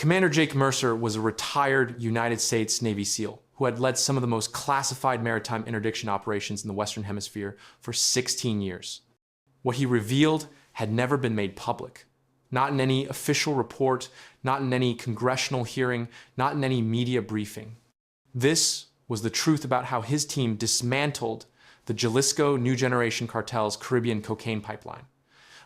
Commander Jake Mercer was a retired United States Navy SEAL who had led some of the most classified maritime interdiction operations in the Western Hemisphere for 16 years. What he revealed had never been made public. Not in any official report, not in any congressional hearing, not in any media briefing. This was the truth about how his team dismantled the Jalisco New Generation Cartel's Caribbean cocaine pipeline,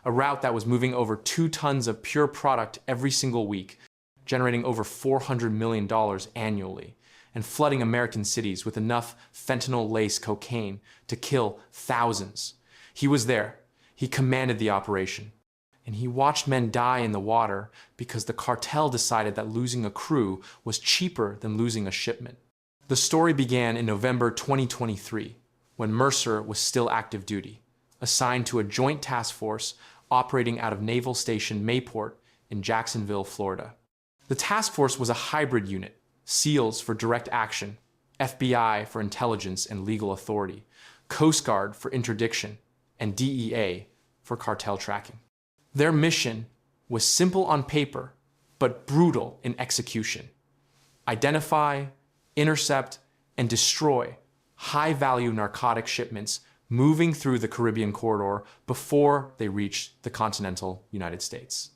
a route that was moving over 2 tons of pure product every single week, generating over $400 million annually, and flooding American cities with enough fentanyl-laced cocaine to kill thousands. He was there. He commanded the operation. And he watched men die in the water because the cartel decided that losing a crew was cheaper than losing a shipment. The story began in November 2023, when Mercer was still active duty, assigned to a joint task force operating out of Naval Station Mayport in Jacksonville, Florida. The task force was a hybrid unit, SEALs for direct action, FBI for intelligence and legal authority, Coast Guard for interdiction, and DEA for cartel tracking. Their mission was simple on paper, but brutal in execution. Identify, intercept, and destroy high-value narcotic shipments moving through the Caribbean corridor before they reached the continental United States.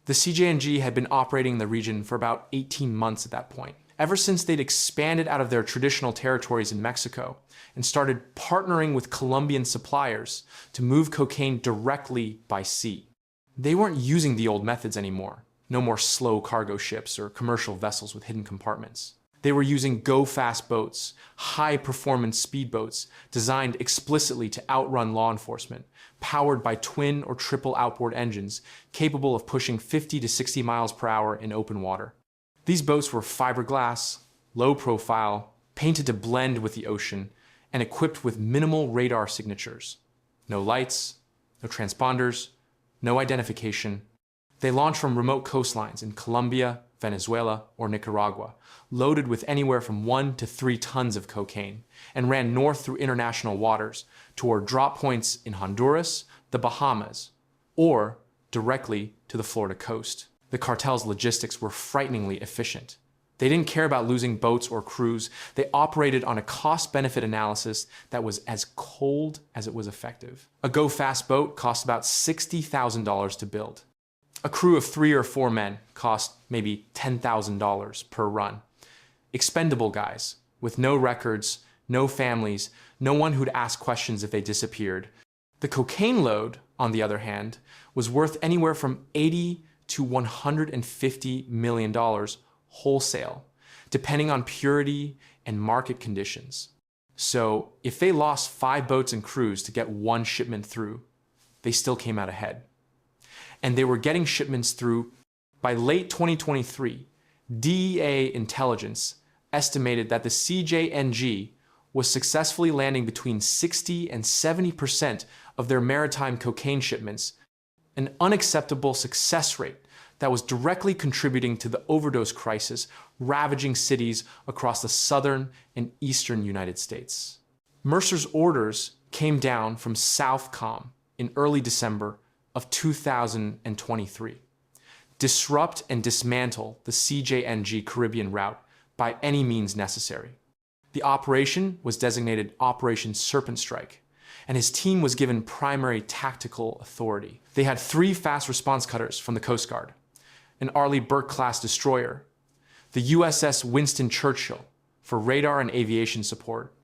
The CJNG had been operating in the region for about 18 months at that point, ever since they'd expanded out of their traditional territories in Mexico and started partnering with Colombian suppliers to move cocaine directly by sea. They weren't using the old methods anymore. No more slow cargo ships or commercial vessels with hidden compartments. They were using go-fast boats, high-performance speedboats designed explicitly to outrun law enforcement, powered by twin or triple outboard engines capable of pushing 50 to 60 miles per hour in open water. These boats were fiberglass, low-profile, painted to blend with the ocean, and equipped with minimal radar signatures. No lights, no transponders, no identification. They launched from remote coastlines in Colombia, Venezuela, or Nicaragua, loaded with anywhere from 1 to 3 tons of cocaine, and ran north through international waters toward drop points in Honduras, the Bahamas, or directly to the Florida coast. The cartel's logistics were frighteningly efficient. They didn't care about losing boats or crews. They operated on a cost-benefit analysis that was as cold as it was effective. A go-fast boat cost about $60,000 to build. A crew of 3 or 4 men cost maybe $10,000 per run. Expendable guys, with no records, no families, no one who'd ask questions if they disappeared. The cocaine load, on the other hand, was worth anywhere from $80 to $150 million wholesale, depending on purity and market conditions. So if they lost 5 boats and crews to get 1 shipment through, they still came out ahead. And they were getting shipments through. By late 2023, DEA intelligence estimated that the CJNG was successfully landing between 60 and 70% of their maritime cocaine shipments, an unacceptable success rate that was directly contributing to the overdose crisis ravaging cities across the southern and eastern United States. Mercer's orders came down from Southcom in early December of 2023. Disrupt and dismantle the CJNG Caribbean route by any means necessary. The operation was designated Operation Serpent Strike, and his team was given primary tactical authority. They had 3 fast response cutters from the Coast Guard, an Arleigh Burke-class destroyer, the USS Winston Churchill for radar and aviation support,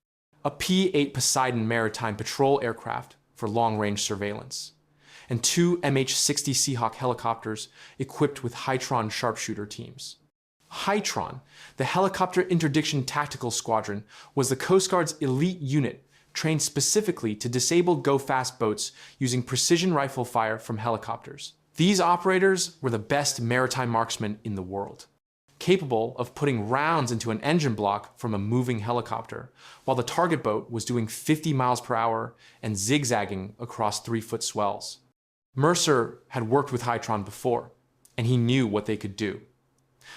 a P-8 Poseidon maritime patrol aircraft for long-range surveillance, and 2 MH-60 Seahawk helicopters equipped with Hytron sharpshooter teams. Hytron, the Helicopter Interdiction Tactical Squadron, was the Coast Guard's elite unit trained specifically to disable go-fast boats using precision rifle fire from helicopters. These operators were the best maritime marksmen in the world, capable of putting rounds into an engine block from a moving helicopter, while the target boat was doing 50 miles per hour and zigzagging across 3-foot swells. Mercer had worked with Hytron before, and he knew what they could do.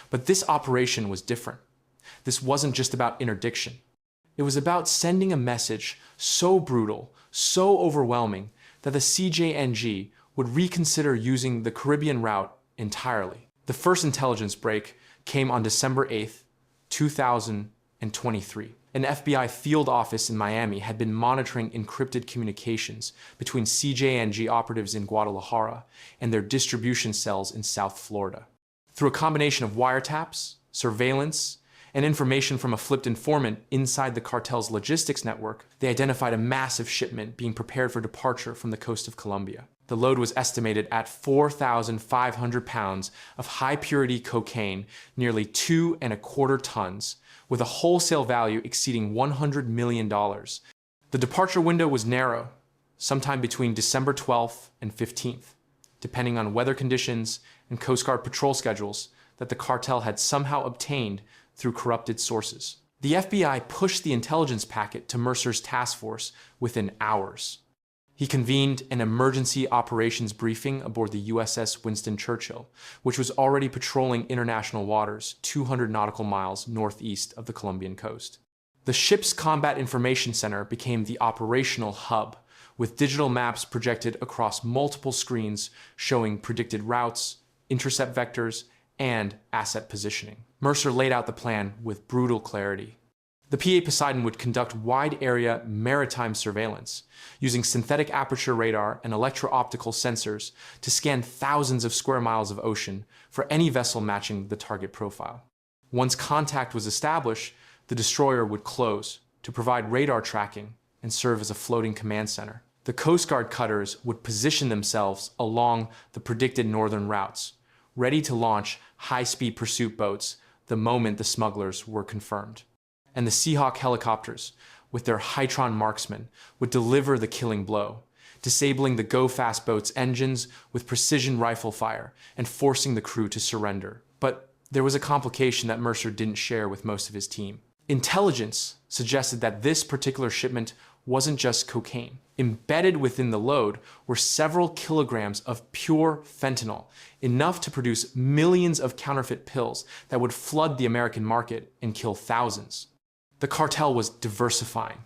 But this operation was different. This wasn't just about interdiction. It was about sending a message so brutal, so overwhelming, that the CJNG would reconsider using the Caribbean route entirely. The first intelligence break came on December 8th, 2023. An FBI field office in Miami had been monitoring encrypted communications between CJNG operatives in Guadalajara and their distribution cells in South Florida. Through a combination of wiretaps, surveillance, and information from a flipped informant inside the cartel's logistics network, they identified a massive shipment being prepared for departure from the coast of Colombia. The load was estimated at 4,500 pounds of high-purity cocaine, nearly 2.25 tons, with a wholesale value exceeding $100 million. The departure window was narrow, sometime between December 12th and 15th, depending on weather conditions and Coast Guard patrol schedules that the cartel had somehow obtained through corrupted sources. The FBI pushed the intelligence packet to Mercer's task force within hours. He convened an emergency operations briefing aboard the USS Winston Churchill, which was already patrolling international waters 200 nautical miles northeast of the Colombian coast. The ship's Combat Information Center became the operational hub, with digital maps projected across multiple screens showing predicted routes, intercept vectors, and asset positioning. Mercer laid out the plan with brutal clarity. The PA Poseidon would conduct wide-area maritime surveillance, using synthetic aperture radar and electro-optical sensors to scan thousands of square miles of ocean for any vessel matching the target profile. Once contact was established, the destroyer would close to provide radar tracking and serve as a floating command center. The Coast Guard cutters would position themselves along the predicted northern routes, ready to launch high-speed pursuit boats the moment the smugglers were confirmed. And the Seahawk helicopters, with their Hytron marksmen, would deliver the killing blow, disabling the go-fast boat's engines with precision rifle fire and forcing the crew to surrender. But there was a complication that Mercer didn't share with most of his team. Intelligence suggested that this particular shipment wasn't just cocaine. Embedded within the load were several kilograms of pure fentanyl, enough to produce millions of counterfeit pills that would flood the American market and kill thousands. The cartel was diversifying,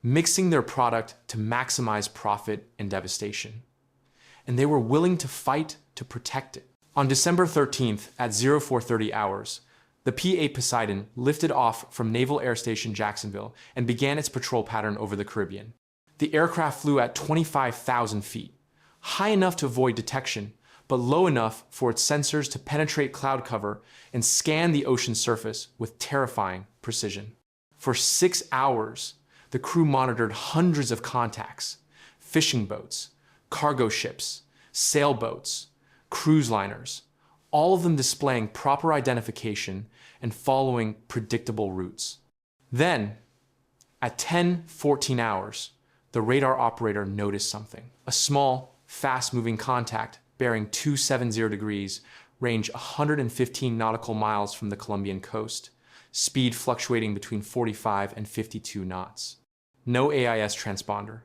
mixing their product to maximize profit and devastation. And they were willing to fight to protect it. On December 13th at 0430 hours, the PA Poseidon lifted off from Naval Air Station Jacksonville and began its patrol pattern over the Caribbean. The aircraft flew at 25,000 feet, high enough to avoid detection, but low enough for its sensors to penetrate cloud cover and scan the ocean surface with terrifying precision. For 6 hours, the crew monitored hundreds of contacts, fishing boats, cargo ships, sailboats, cruise liners, all of them displaying proper identification and following predictable routes. Then, at 10:14 hours, the radar operator noticed something. A small, fast-moving contact bearing 270 degrees, range 115 nautical miles from the Colombian coast, speed fluctuating between 45 and 52 knots. No AIS transponder,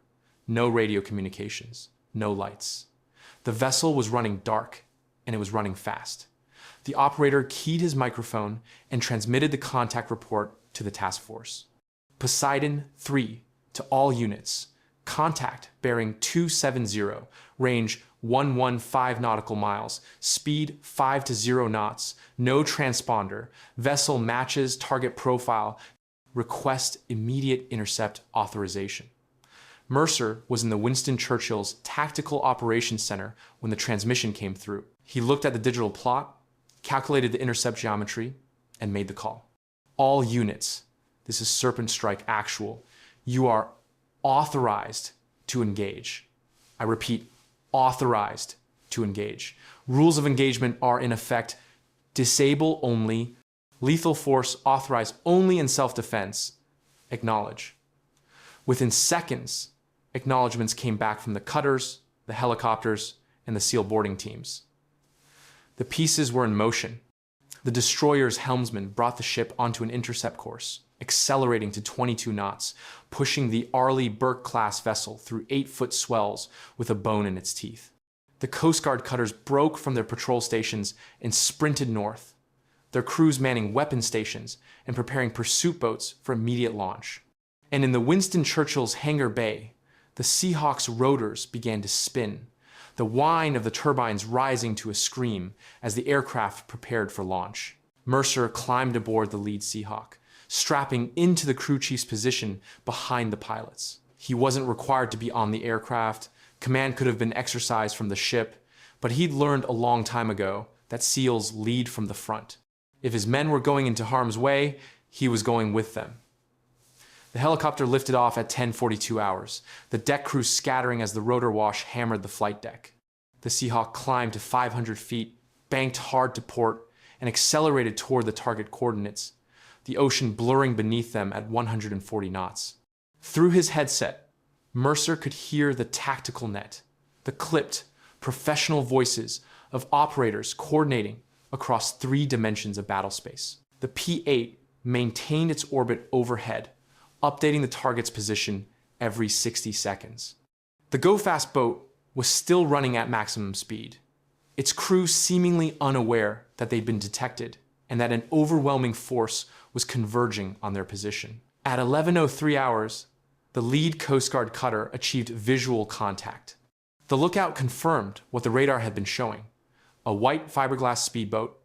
no radio communications, no lights. The vessel was running dark, and it was running fast. The operator keyed his microphone and transmitted the contact report to the task force. Poseidon 3 to all units. Contact bearing 270, range 115 nautical miles, speed 5 to 0 knots, no transponder, vessel matches target profile, request immediate intercept authorization. Mercer was in the Winston Churchill's Tactical Operations Center when the transmission came through. He looked at the digital plot, calculated the intercept geometry, and made the call. All units, this is Serpent Strike Actual, you are authorized to engage. I repeat, authorized to engage. Rules of engagement are in effect disable only, lethal force authorized only in self-defense, acknowledge. Within seconds, acknowledgements came back from the cutters, the helicopters, and the SEAL boarding teams. The pieces were in motion. The destroyer's helmsman brought the ship onto an intercept course, accelerating to 22 knots, pushing the Arleigh Burke-class vessel through 8-foot swells with a bone in its teeth. The Coast Guard cutters broke from their patrol stations and sprinted north, their crews manning weapon stations and preparing pursuit boats for immediate launch. And in the Winston Churchill's hangar bay, the Seahawk's rotors began to spin. the whine of the turbines rising to a scream as the aircraft prepared for launch. Mercer climbed aboard the lead Seahawk, strapping into the crew chief's position behind the pilots. He wasn't required to be on the aircraft. Command could have been exercised from the ship, but he'd learned a long time ago that SEALs lead from the front. If his men were going into harm's way, he was going with them. The helicopter lifted off at 10:42 hours, the deck crew scattering as the rotor wash hammered the flight deck. The Seahawk climbed to 500 feet, banked hard to port, and accelerated toward the target coordinates, the ocean blurring beneath them at 140 knots. Through his headset, Mercer could hear the tactical net, the clipped, professional voices of operators coordinating across 3 dimensions of battle space. The P-8 maintained its orbit overhead, updating the target's position every 60 seconds. The go-fast boat was still running at maximum speed, its crew seemingly unaware that they'd been detected and that an overwhelming force was converging on their position. At 11:03 hours, the lead Coast Guard cutter achieved visual contact. The lookout confirmed what the radar had been showing: a white fiberglass speedboat,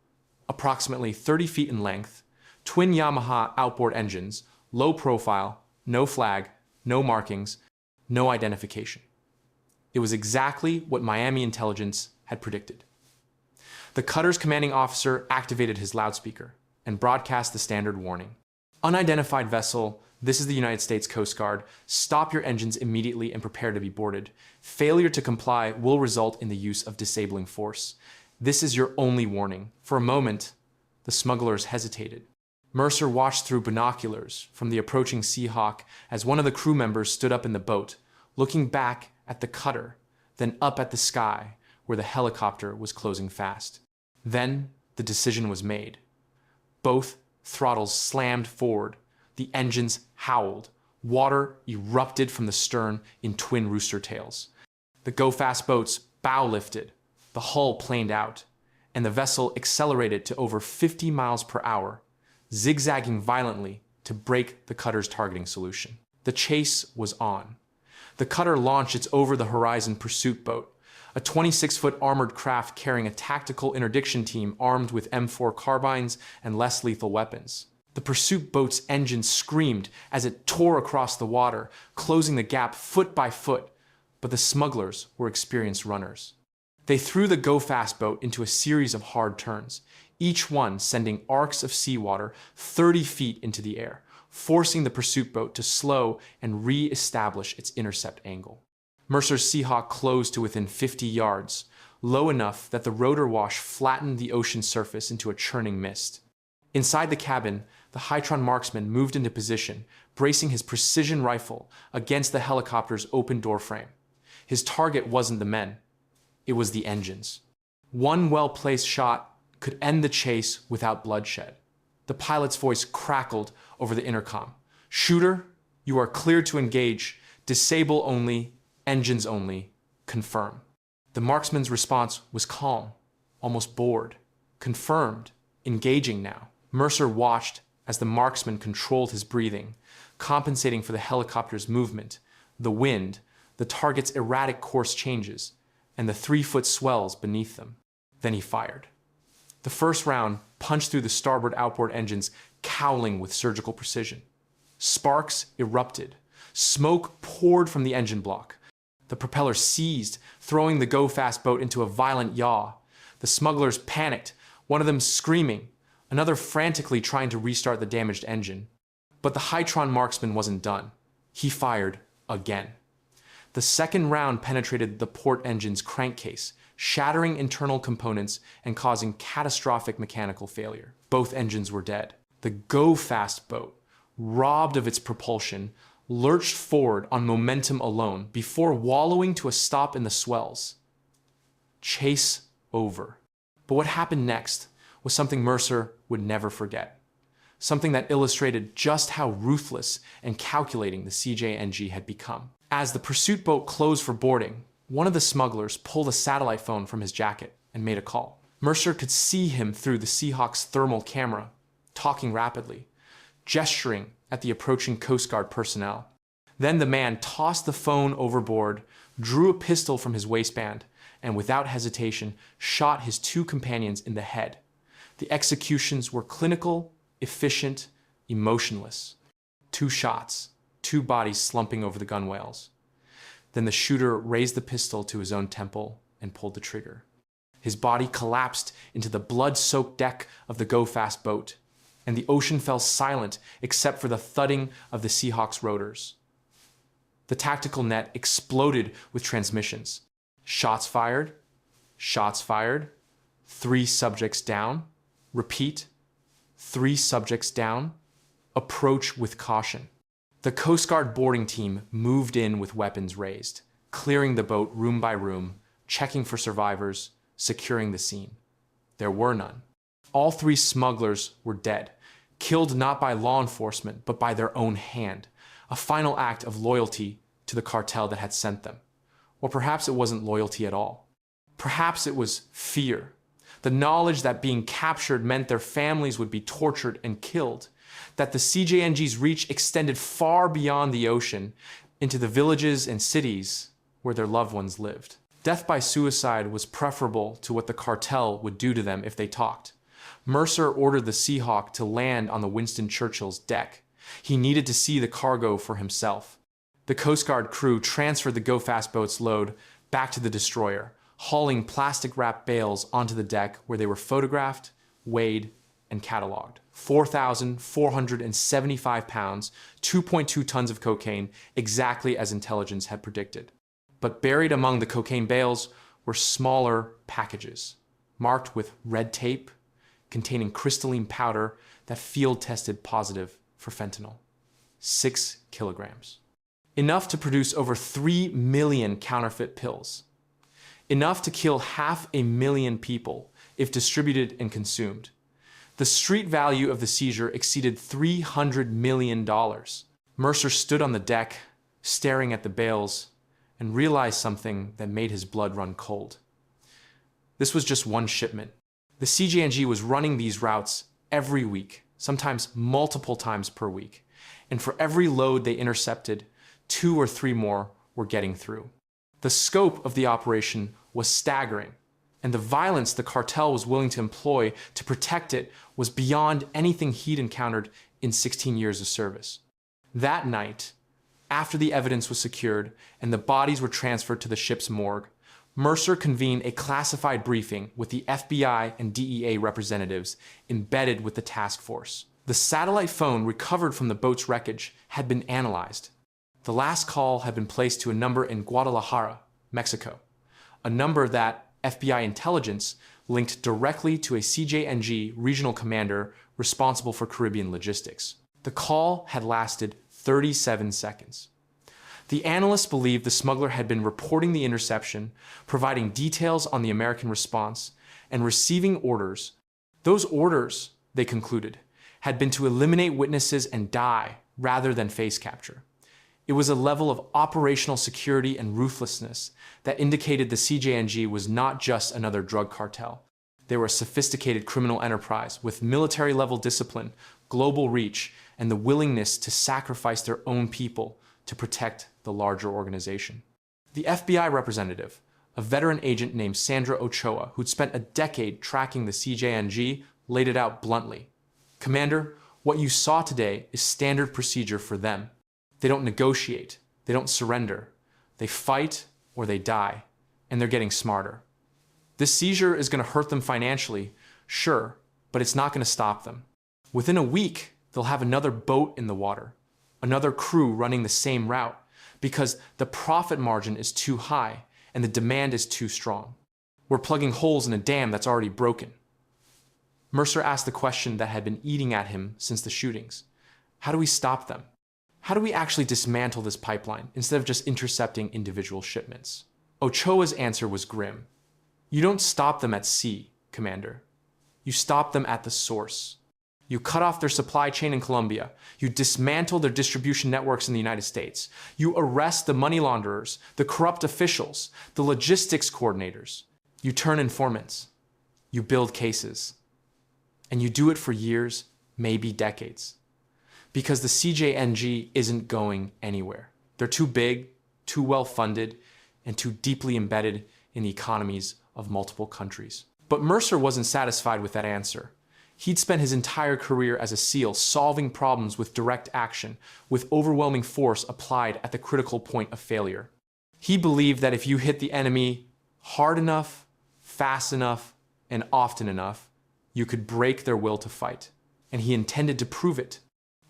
approximately 30 feet in length, twin Yamaha outboard engines, low profile, no flag, no markings, no identification. It was exactly what Miami intelligence had predicted. The cutter's commanding officer activated his loudspeaker and broadcast the standard warning. Unidentified vessel, this is the United States Coast Guard. Stop your engines immediately and prepare to be boarded. Failure to comply will result in the use of disabling force. This is your only warning. For a moment, the smugglers hesitated. Mercer watched through binoculars from the approaching Seahawk as one of the crew members stood up in the boat, looking back at the cutter, then up at the sky where the helicopter was closing fast. Then the decision was made. Both throttles slammed forward, the engines howled, water erupted from the stern in twin rooster tails. The go-fast boat's bow lifted, the hull planed out, and the vessel accelerated to over 50 miles per hour, zigzagging violently to break the cutter's targeting solution. The chase was on. The cutter launched its over-the-horizon pursuit boat, a 26-foot armored craft carrying a tactical interdiction team armed with M4 carbines and less lethal weapons. The pursuit boat's engine screamed as it tore across the water, closing the gap foot by foot, but the smugglers were experienced runners. They threw the go-fast boat into a series of hard turns, each one sending arcs of seawater 30 feet into the air, forcing the pursuit boat to slow and re-establish its intercept angle. Mercer's Seahawk closed to within 50 yards, low enough that the rotor wash flattened the ocean surface into a churning mist. Inside the cabin, the Hytron marksman moved into position, bracing his precision rifle against the helicopter's open door frame. His target wasn't the men, it was the engines. One well-placed shot could end the chase without bloodshed. The pilot's voice crackled over the intercom. "Shooter, you are cleared to engage. Disable only, engines only. Confirm." The marksman's response was calm, almost bored. Confirmed, engaging now. Mercer watched as the marksman controlled his breathing, compensating for the helicopter's movement, the wind, the target's erratic course changes, and the 3-foot swells beneath them. Then he fired. The first round punched through the starboard outboard engines, cowling with surgical precision. Sparks erupted. Smoke poured from the engine block. The propeller seized, throwing the go-fast boat into a violent yaw. The smugglers panicked, one of them screaming, another frantically trying to restart the damaged engine. But the Hytron marksman wasn't done. He fired again. The second round penetrated the port engine's crankcase, shattering internal components and causing catastrophic mechanical failure. Both engines were dead. The go-fast boat, robbed of its propulsion, lurched forward on momentum alone before wallowing to a stop in the swells. Chase over. But what happened next was something Mercer would never forget. Something that illustrated just how ruthless and calculating the CJNG had become. As the pursuit boat closed for boarding, one of the smugglers pulled a satellite phone from his jacket and made a call. Mercer could see him through the Seahawk's thermal camera, talking rapidly, gesturing at the approaching Coast Guard personnel. Then the man tossed the phone overboard, drew a pistol from his waistband, and without hesitation shot his two companions in the head. The executions were clinical, efficient, emotionless. 2 shots, 2 bodies slumping over the gunwales. Then the shooter raised the pistol to his own temple and pulled the trigger. His body collapsed into the blood-soaked deck of the go-fast boat, and the ocean fell silent except for the thudding of the Seahawk's rotors. The tactical net exploded with transmissions. Shots fired, 3 subjects down, repeat, 3 subjects down, approach with caution. The Coast Guard boarding team moved in with weapons raised, clearing the boat room by room, checking for survivors, securing the scene. There were none. All 3 smugglers were dead, killed not by law enforcement, but by their own hand, a final act of loyalty to the cartel that had sent them. Or perhaps it wasn't loyalty at all. Perhaps it was fear, the knowledge that being captured meant their families would be tortured and killed, that the CJNG's reach extended far beyond the ocean into the villages and cities where their loved ones lived. Death by suicide was preferable to what the cartel would do to them if they talked. Mercer ordered the Seahawk to land on the Winston Churchill's deck. He needed to see the cargo for himself. The Coast Guard crew transferred the go-fast boat's load back to the destroyer, hauling plastic-wrapped bales onto the deck where they were photographed, weighed, and cataloged. 4,475 pounds, 2.2 tons of cocaine, exactly as intelligence had predicted. But buried among the cocaine bales were smaller packages, marked with red tape, containing crystalline powder that field tested positive for fentanyl. 6 kilograms. Enough to produce over 3 million counterfeit pills. Enough to kill 500,000 people if distributed and consumed. The street value of the seizure exceeded $300 million. Mercer stood on the deck, staring at the bales, and realized something that made his blood run cold. This was just one shipment. The CJNG was running these routes every week, sometimes multiple times per week, and for every load they intercepted, 2 or 3 more were getting through. The scope of the operation was staggering, and the violence the cartel was willing to employ to protect it was beyond anything he'd encountered in 16 years of service. That night, after the evidence was secured and the bodies were transferred to the ship's morgue, Mercer convened a classified briefing with the FBI and DEA representatives embedded with the task force. The satellite phone recovered from the boat's wreckage had been analyzed. The last call had been placed to a number in Guadalajara, Mexico, a number that FBI intelligence linked directly to a CJNG regional commander responsible for Caribbean logistics. The call had lasted 37 seconds. The analysts believed the smuggler had been reporting the interception, providing details on the American response, and receiving orders. Those orders, they concluded, had been to eliminate witnesses and die rather than face capture. It was a level of operational security and ruthlessness that indicated the CJNG was not just another drug cartel. They were a sophisticated criminal enterprise with military-level discipline, global reach, and the willingness to sacrifice their own people to protect the larger organization. The FBI representative, a veteran agent named Sandra Ochoa, who'd spent a decade tracking the CJNG, laid it out bluntly. "Commander, what you saw today is standard procedure for them. They don't negotiate, they don't surrender. They fight or they die, and they're getting smarter. This seizure is going to hurt them financially, sure, but it's not going to stop them. Within a week, they'll have another boat in the water, another crew running the same route, because the profit margin is too high and the demand is too strong. We're plugging holes in a dam that's already broken." Mercer asked the question that had been eating at him since the shootings. How do we stop them? How do we actually dismantle this pipeline instead of just intercepting individual shipments? Ochoa's answer was grim. You don't stop them at sea, Commander. You stop them at the source. You cut off their supply chain in Colombia. You dismantle their distribution networks in the United States. You arrest the money launderers, the corrupt officials, the logistics coordinators. You turn informants. You build cases. And you do it for years, maybe decades. Because the CJNG isn't going anywhere. They're too big, too well funded, and too deeply embedded in the economies of multiple countries. But Mercer wasn't satisfied with that answer. He'd spent his entire career as a SEAL solving problems with direct action, with overwhelming force applied at the critical point of failure. He believed that if you hit the enemy hard enough, fast enough, and often enough, you could break their will to fight. And he intended to prove it.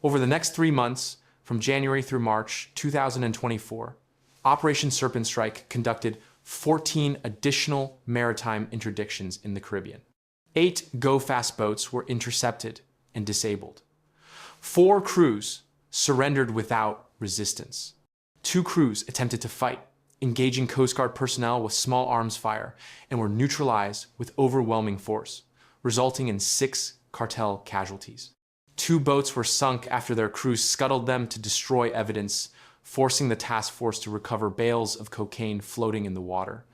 Over the next 3 months, from January through March 2024, Operation Serpent Strike conducted 14 additional maritime interdictions in the Caribbean. 8 go-fast boats were intercepted and disabled. 4 crews surrendered without resistance. 2 crews attempted to fight, engaging Coast Guard personnel with small arms fire, and were neutralized with overwhelming force, resulting in 6 cartel casualties. 2 boats were sunk after their crews scuttled them to destroy evidence, forcing the task force to recover bales of cocaine floating in the water.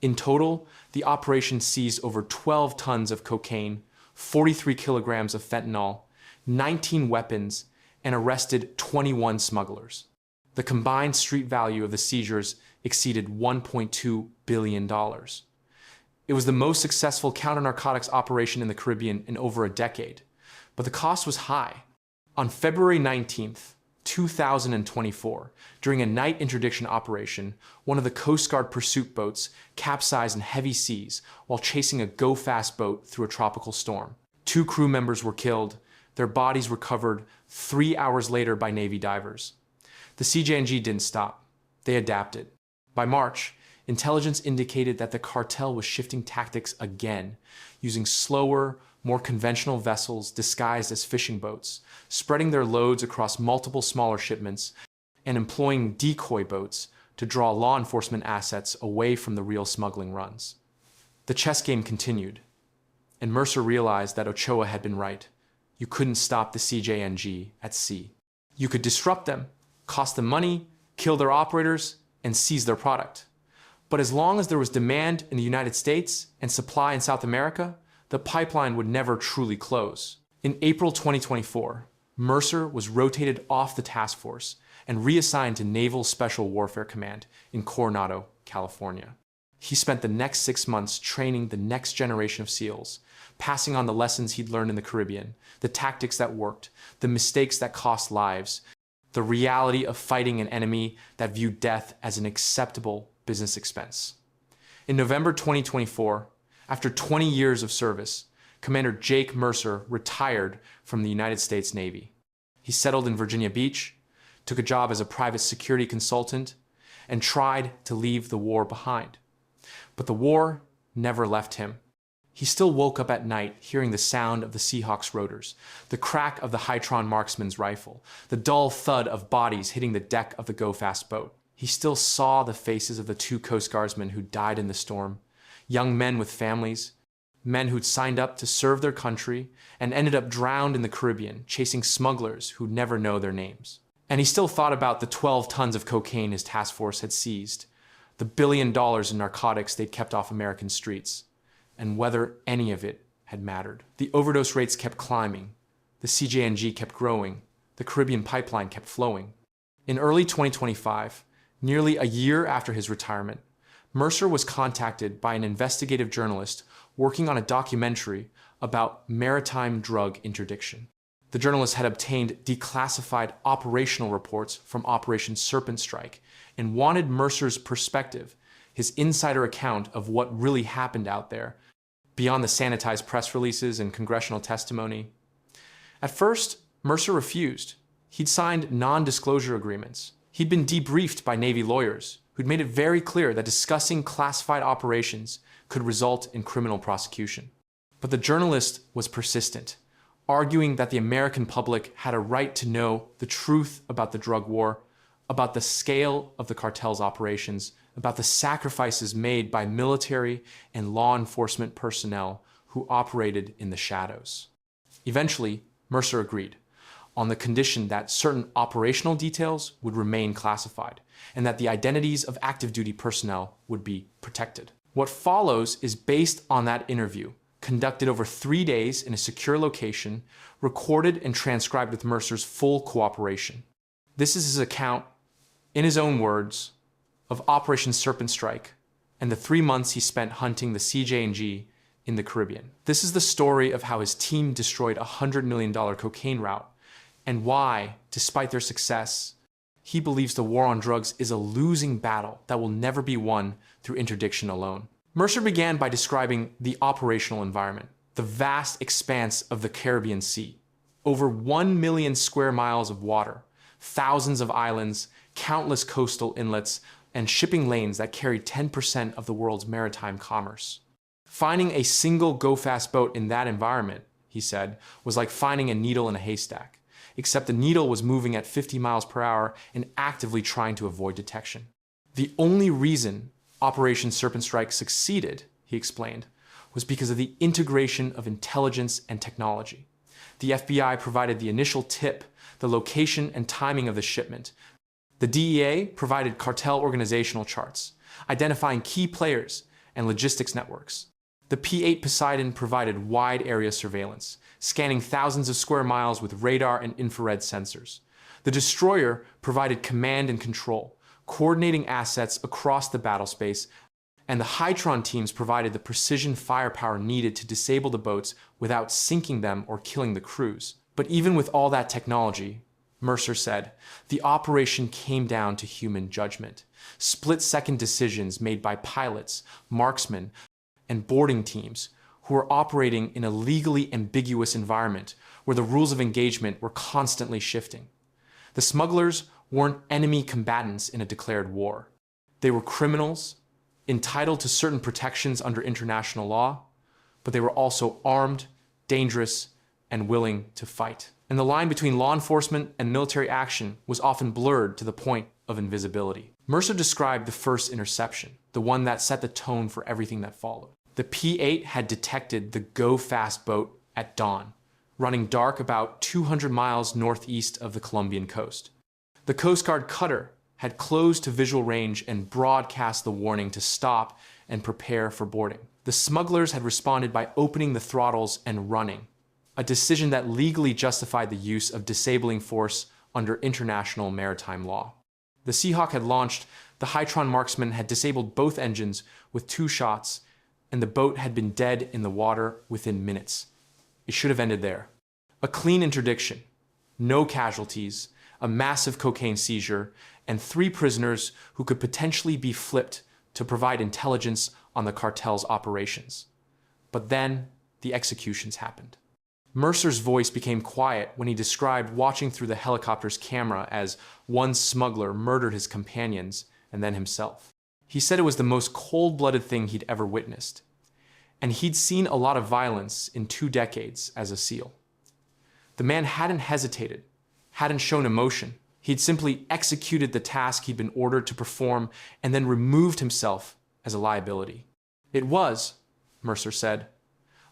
In total, the operation seized over 12 tons of cocaine, 43 kilograms of fentanyl, 19 weapons, and arrested 21 smugglers. The combined street value of the seizures exceeded $1.2 billion. It was the most successful counter-narcotics operation in the Caribbean in over a decade, but the cost was high. On February 19th, 2024, during a night interdiction operation, one of the Coast Guard pursuit boats capsized in heavy seas while chasing a go-fast boat through a tropical storm. 2 crew members were killed, their bodies recovered 3 hours later by Navy divers. The CJNG didn't stop. They adapted. By March, intelligence indicated that the cartel was shifting tactics again, using slower, more conventional vessels disguised as fishing boats, spreading their loads across multiple smaller shipments, and employing decoy boats to draw law enforcement assets away from the real smuggling runs. The chess game continued, and Mercer realized that Ochoa had been right. You couldn't stop the CJNG at sea. You could disrupt them, cost them money, kill their operators, and seize their product. But as long as there was demand in the United States and supply in South America, the pipeline would never truly close. In April 2024, Mercer was rotated off the task force and reassigned to Naval Special Warfare Command in Coronado, California. He spent the next 6 months training the next generation of SEALs, passing on the lessons he'd learned in the Caribbean, the tactics that worked, the mistakes that cost lives, the reality of fighting an enemy that viewed death as an acceptable business expense. In November 2024, after 20 years of service, Commander Jake Mercer retired from the United States Navy. He settled in Virginia Beach, took a job as a private security consultant, and tried to leave the war behind. But the war never left him. He still woke up at night hearing the sound of the Seahawks' rotors, the crack of the Hytron marksman's rifle, the dull thud of bodies hitting the deck of the go-fast boat. He still saw the faces of the 2 Coast Guardsmen who died in the storm, young men with families, men who'd signed up to serve their country and ended up drowned in the Caribbean, chasing smugglers who'd never know their names. And he still thought about the 12 tons of cocaine his task force had seized, the $1 billion in narcotics they'd kept off American streets, and whether any of it had mattered. The overdose rates kept climbing, the CJNG kept growing, the Caribbean pipeline kept flowing. In early 2025, nearly a year after his retirement, Mercer was contacted by an investigative journalist working on a documentary about maritime drug interdiction. The journalist had obtained declassified operational reports from Operation Serpent Strike and wanted Mercer's perspective, his insider account of what really happened out there, beyond the sanitized press releases and congressional testimony. At first, Mercer refused. He'd signed non-disclosure agreements. He'd been debriefed by Navy lawyers who'd made it very clear that discussing classified operations could result in criminal prosecution. But the journalist was persistent, arguing that the American public had a right to know the truth about the drug war, about the scale of the cartel's operations, about the sacrifices made by military and law enforcement personnel who operated in the shadows. Eventually, Mercer agreed, on the condition that certain operational details would remain classified, and that the identities of active duty personnel would be protected. What follows is based on that interview, conducted over 3 days in a secure location, recorded and transcribed with Mercer's full cooperation. This is his account, in his own words, of Operation Serpent Strike, and the 3 months he spent hunting the CJNG in the Caribbean. This is the story of how his team destroyed a $100 million cocaine route, and why, despite their success, he believes the war on drugs is a losing battle that will never be won through interdiction alone. Mercer began by describing the operational environment, the vast expanse of the Caribbean Sea. Over 1 million square miles of water, thousands of islands, countless coastal inlets, and shipping lanes that carry 10% of the world's maritime commerce. Finding a single go-fast boat in that environment, he said, was like finding a needle in a haystack, except the needle was moving at 50 miles per hour and actively trying to avoid detection. The only reason Operation Serpent Strike succeeded, he explained, was because of the integration of intelligence and technology. The FBI provided the initial tip, the location and timing of the shipment. The DEA provided cartel organizational charts, identifying key players and logistics networks. The P-8 Poseidon provided wide area surveillance, scanning thousands of square miles with radar and infrared sensors. The destroyer provided command and control, coordinating assets across the battle space, and the Hydron teams provided the precision firepower needed to disable the boats without sinking them or killing the crews. But even with all that technology, Mercer said, the operation came down to human judgment. Split-second decisions made by pilots, marksmen, and boarding teams who were operating in a legally ambiguous environment where the rules of engagement were constantly shifting. The smugglers weren't enemy combatants in a declared war. They were criminals, entitled to certain protections under international law, but they were also armed, dangerous, and willing to fight. And the line between law enforcement and military action was often blurred to the point of invisibility. Mercer described the first interception, the one that set the tone for everything that followed. The P-8 had detected the go-fast boat at dawn, running dark about 200 miles northeast of the Colombian coast. The Coast Guard cutter had closed to visual range and broadcast the warning to stop and prepare for boarding. The smugglers had responded by opening the throttles and running, a decision that legally justified the use of disabling force under international maritime law. The Seahawk had launched, the Hydron marksman had disabled both engines with 2 shots, and the boat had been dead in the water within minutes. It should have ended there. A clean interdiction, no casualties, a massive cocaine seizure, and 3 prisoners who could potentially be flipped to provide intelligence on the cartel's operations. But then the executions happened. Mercer's voice became quiet when he described watching through the helicopter's camera as one smuggler murdered his companions and then himself. He said it was the most cold-blooded thing he'd ever witnessed, and he'd seen a lot of violence in 2 decades as a SEAL. The man hadn't hesitated, hadn't shown emotion. He'd simply executed the task he'd been ordered to perform and then removed himself as a liability. It was, Mercer said,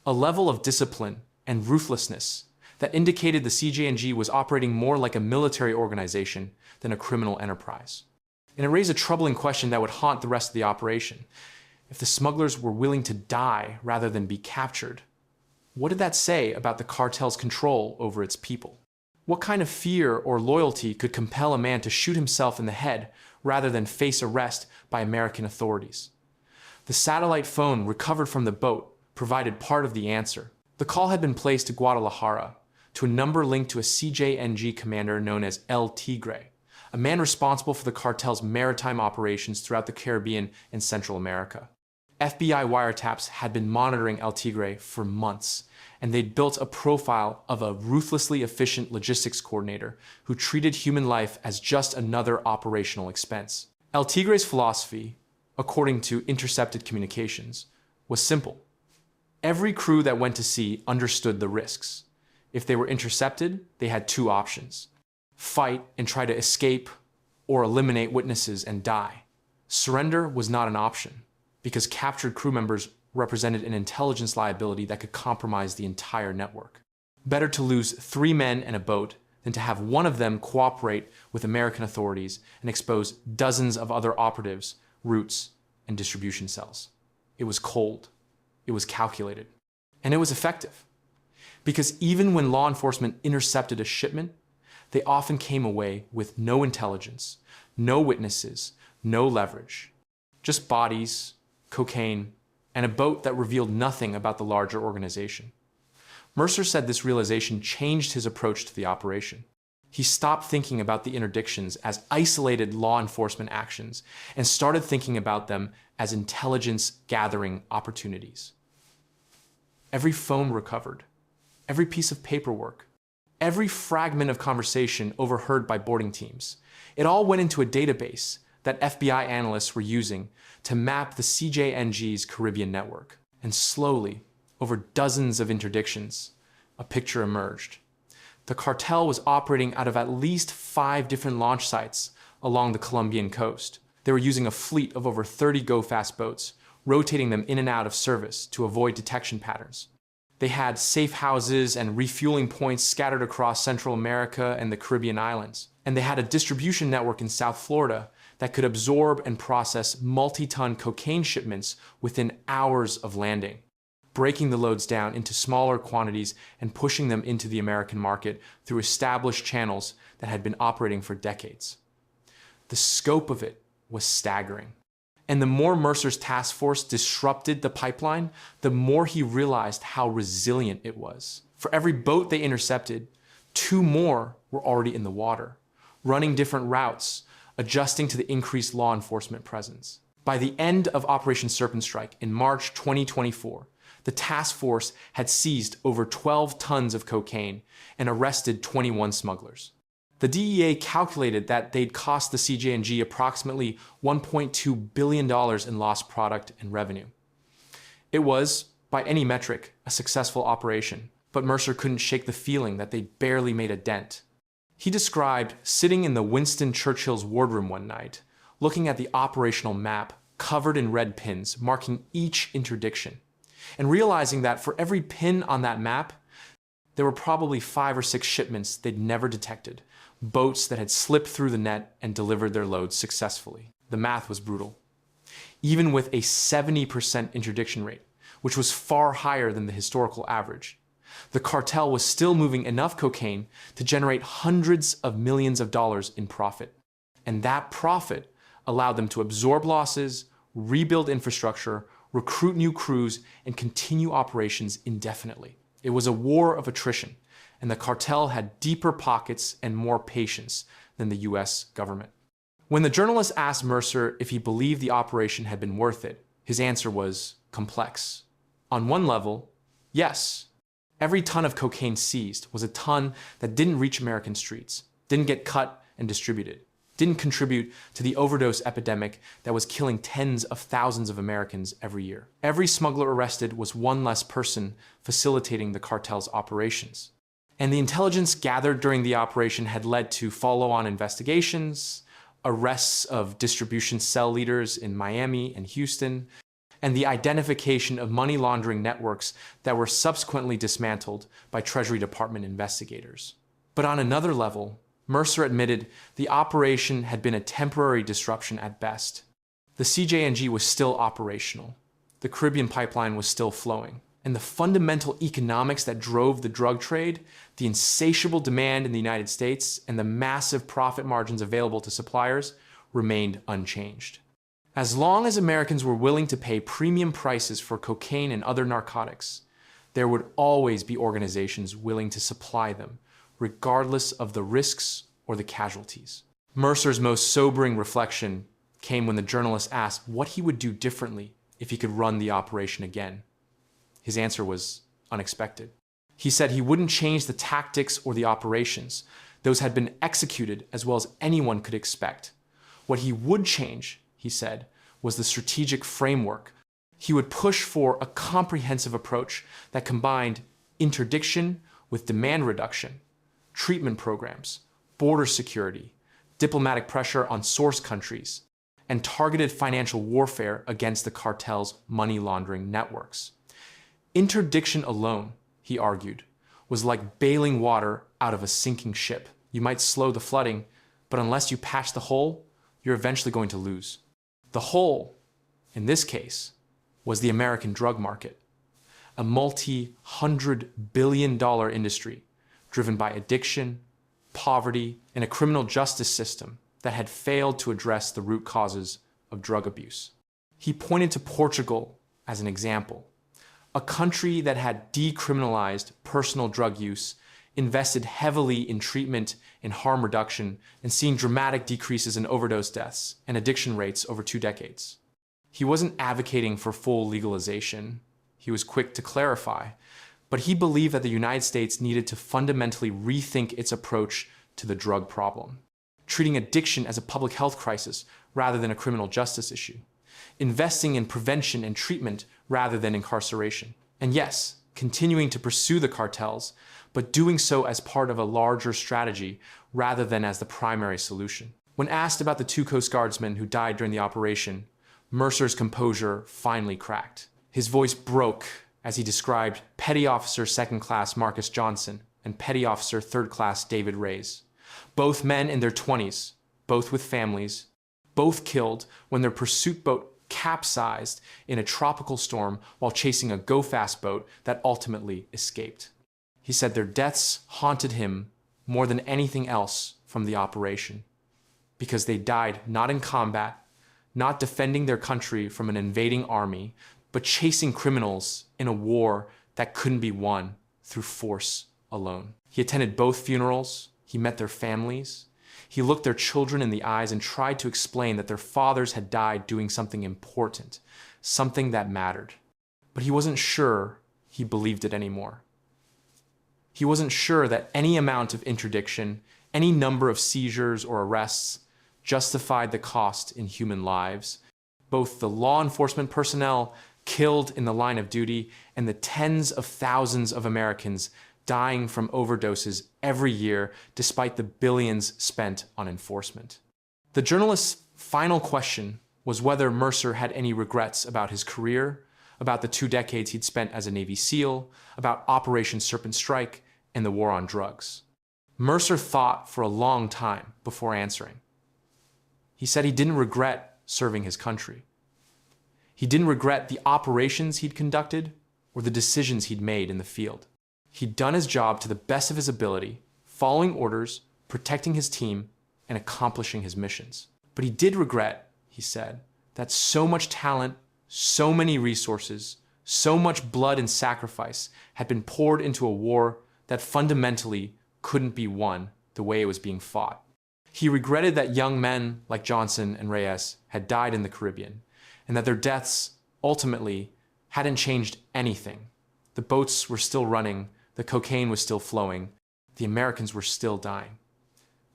a level of discipline and ruthlessness that indicated the CJNG was operating more like a military organization than a criminal enterprise. And it raised a troubling question that would haunt the rest of the operation. If the smugglers were willing to die rather than be captured, what did that say about the cartel's control over its people? What kind of fear or loyalty could compel a man to shoot himself in the head rather than face arrest by American authorities? The satellite phone recovered from the boat provided part of the answer. The call had been placed to Guadalajara, to a number linked to a CJNG commander known as El Tigre, a man responsible for the cartel's maritime operations throughout the Caribbean and Central America. FBI wiretaps had been monitoring El Tigre for months, and they'd built a profile of a ruthlessly efficient logistics coordinator who treated human life as just another operational expense. El Tigre's philosophy, according to intercepted communications, was simple. Every crew that went to sea understood the risks. If they were intercepted, they had 2 options: fight and try to escape, or eliminate witnesses and die. Surrender was not an option, because captured crew members represented an intelligence liability that could compromise the entire network. Better to lose 3 men and a boat than to have one of them cooperate with American authorities and expose dozens of other operatives, routes, and distribution cells. It was cold. It was calculated. And it was effective. Because even when law enforcement intercepted a shipment, they often came away with no intelligence, no witnesses, no leverage. Just bodies, cocaine, and a boat that revealed nothing about the larger organization. Mercer said this realization changed his approach to the operation. He stopped thinking about the interdictions as isolated law enforcement actions and started thinking about them as intelligence-gathering opportunities. Every phone recovered, every piece of paperwork, every fragment of conversation overheard by boarding teams, it all went into a database that FBI analysts were using to map the CJNG's Caribbean network. And slowly, over dozens of interdictions, a picture emerged. The cartel was operating out of at least 5 different launch sites along the Colombian coast. They were using a fleet of over 30 go-fast boats, rotating them in and out of service to avoid detection patterns. They had safe houses and refueling points scattered across Central America and the Caribbean islands. And they had a distribution network in South Florida that could absorb and process multi-ton cocaine shipments within hours of landing, breaking the loads down into smaller quantities and pushing them into the American market through established channels that had been operating for decades. The scope of it was staggering. And the more Mercer's task force disrupted the pipeline, the more he realized how resilient it was. For every boat they intercepted, 2 more were already in the water, running different routes, adjusting to the increased law enforcement presence. By the end of Operation Serpent Strike in March 2024, the task force had seized over 12 tons of cocaine and arrested 21 smugglers. The DEA calculated that they'd cost the CJNG approximately $1.2 billion in lost product and revenue. It was, by any metric, a successful operation, but Mercer couldn't shake the feeling that they'd barely made a dent. He described sitting in the Winston Churchill's wardroom one night, looking at the operational map covered in red pins marking each interdiction, and realizing that for every pin on that map, there were probably 5 or 6 shipments they'd never detected, boats that had slipped through the net and delivered their loads successfully. The math was brutal. Even with a 70% interdiction rate, which was far higher than the historical average, the cartel was still moving enough cocaine to generate hundreds of millions of dollars in profit. And that profit allowed them to absorb losses, rebuild infrastructure, recruit new crews, and continue operations indefinitely. It was a war of attrition, and the cartel had deeper pockets and more patience than the US government. When the journalist asked Mercer if he believed the operation had been worth it, his answer was complex. On one level, yes. Every ton of cocaine seized was a ton that didn't reach American streets, didn't get cut and distributed, didn't contribute to the overdose epidemic that was killing tens of thousands of Americans every year. Every smuggler arrested was one less person facilitating the cartel's operations. And the intelligence gathered during the operation had led to follow-on investigations, arrests of distribution cell leaders in Miami and Houston, and the identification of money laundering networks that were subsequently dismantled by Treasury Department investigators. But on another level, Mercer admitted the operation had been a temporary disruption at best. The CJNG was still operational. The Caribbean pipeline was still flowing. And the fundamental economics that drove the drug trade, the insatiable demand in the United States, and the massive profit margins available to suppliers remained unchanged. As long as Americans were willing to pay premium prices for cocaine and other narcotics, there would always be organizations willing to supply them, regardless of the risks or the casualties. Mercer's most sobering reflection came when the journalist asked what he would do differently if he could run the operation again. His answer was unexpected. He said he wouldn't change the tactics or the operations. Those had been executed as well as anyone could expect. What he would change, he said, was the strategic framework. He would push for a comprehensive approach that combined interdiction with demand reduction, treatment programs, border security, diplomatic pressure on source countries, and targeted financial warfare against the cartel's money laundering networks. Interdiction alone, he argued, was like bailing water out of a sinking ship. You might slow the flooding, but unless you patch the hole, you're eventually going to lose. The hole, in this case, was the American drug market, a multi-hundred-billion-dollar industry driven by addiction, poverty, and a criminal justice system that had failed to address the root causes of drug abuse. He pointed to Portugal as an example, a country that had decriminalized personal drug use, invested heavily in treatment and harm reduction, and seen dramatic decreases in overdose deaths and addiction rates over 2 decades. He wasn't advocating for full legalization. He was quick to clarify, but he believed that the United States needed to fundamentally rethink its approach to the drug problem, treating addiction as a public health crisis rather than a criminal justice issue, investing in prevention and treatment rather than incarceration. And yes, continuing to pursue the cartels, but doing so as part of a larger strategy rather than as the primary solution. When asked about the 2 Coast Guardsmen who died during the operation, Mercer's composure finally cracked. His voice broke as he described Petty Officer 2nd Class Marcus Johnson and Petty Officer 3rd Class David Reyes. Both men in their 20s, both with families, both killed when their pursuit boat capsized in a tropical storm while chasing a go-fast boat that ultimately escaped. He said their deaths haunted him more than anything else from the operation, because they died not in combat, not defending their country from an invading army, but chasing criminals in a war that couldn't be won through force alone. He attended both funerals, he met their families, he looked their children in the eyes and tried to explain that their fathers had died doing something important, something that mattered. But he wasn't sure he believed it anymore. He wasn't sure that any amount of interdiction, any number of seizures or arrests justified the cost in human lives, both the law enforcement personnel killed in the line of duty and the tens of thousands of Americans dying from overdoses every year despite the billions spent on enforcement. The journalist's final question was whether Mercer had any regrets about his career, about the 2 decades he'd spent as a Navy SEAL, about Operation Serpent Strike, and the war on drugs. Mercer thought for a long time before answering. He said he didn't regret serving his country. He didn't regret the operations he'd conducted or the decisions he'd made in the field. He'd done his job to the best of his ability, following orders, protecting his team, and accomplishing his missions. But he did regret, he said, that so much talent, so many resources, so much blood and sacrifice had been poured into a war that fundamentally couldn't be won the way it was being fought. He regretted that young men like Johnson and Reyes had died in the Caribbean, and that their deaths ultimately hadn't changed anything. The boats were still running, the cocaine was still flowing, the Americans were still dying.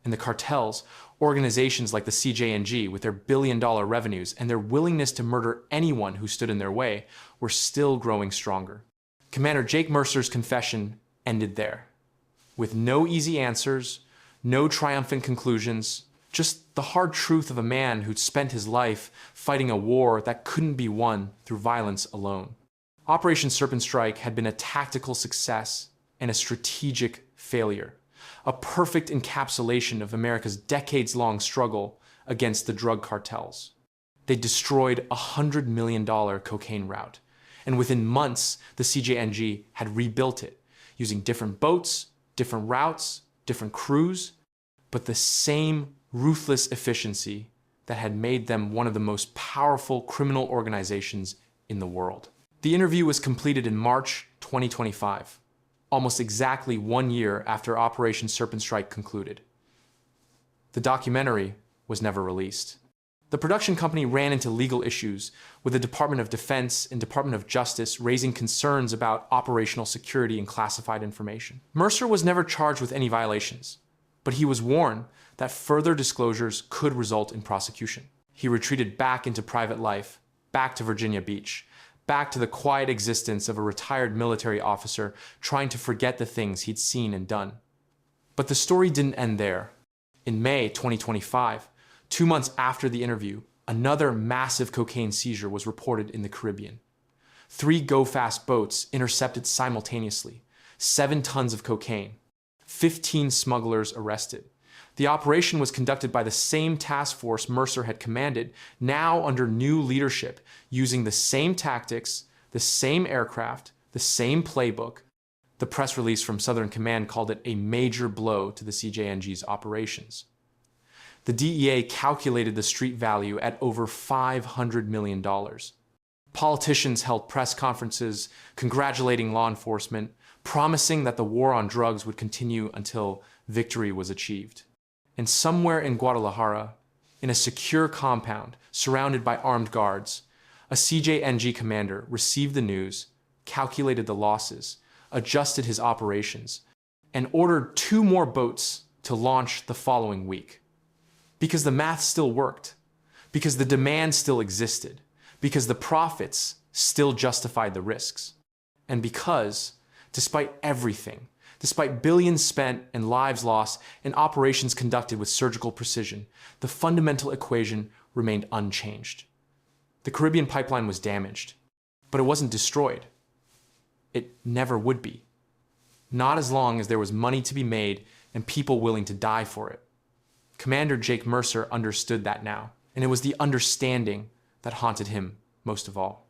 And the cartels, organizations like the CJNG with their billion-dollar revenues and their willingness to murder anyone who stood in their way, were still growing stronger. Commander Jake Mercer's confession ended there, with no easy answers, no triumphant conclusions, just the hard truth of a man who'd spent his life fighting a war that couldn't be won through violence alone. Operation Serpent Strike had been a tactical success and a strategic failure, a perfect encapsulation of America's decades-long struggle against the drug cartels. They destroyed a $100 million cocaine route, and within months, the CJNG had rebuilt it, using different boats, different routes, different crews, but the same ruthless efficiency that had made them one of the most powerful criminal organizations in the world. The interview was completed in March 2025, almost exactly 1 year after Operation Serpent Strike concluded. The documentary was never released. The production company ran into legal issues with the Department of Defense and Department of Justice raising concerns about operational security and classified information. Mercer was never charged with any violations, but he was warned that further disclosures could result in prosecution. He retreated back into private life, back to Virginia Beach, back to the quiet existence of a retired military officer trying to forget the things he'd seen and done. But the story didn't end there. In May 2025, 2 months after the interview, another massive cocaine seizure was reported in the Caribbean. 3 go-fast boats intercepted simultaneously, 7 tons of cocaine, 15 smugglers arrested. The operation was conducted by the same task force Mercer had commanded, now under new leadership, using the same tactics, the same aircraft, the same playbook. The press release from Southern Command called it a major blow to the CJNG's operations. The DEA calculated the street value at over $500 million. Politicians held press conferences congratulating law enforcement, promising that the war on drugs would continue until victory was achieved. And somewhere in Guadalajara, in a secure compound surrounded by armed guards, a CJNG commander received the news, calculated the losses, adjusted his operations, and ordered 2 more boats to launch the following week. Because the math still worked, because the demand still existed, because the profits still justified the risks, and because, despite everything, despite billions spent and lives lost and operations conducted with surgical precision, the fundamental equation remained unchanged. The Caribbean pipeline was damaged, but it wasn't destroyed. It never would be. Not as long as there was money to be made and people willing to die for it. Commander Jake Mercer understood that now, and it was the understanding that haunted him most of all.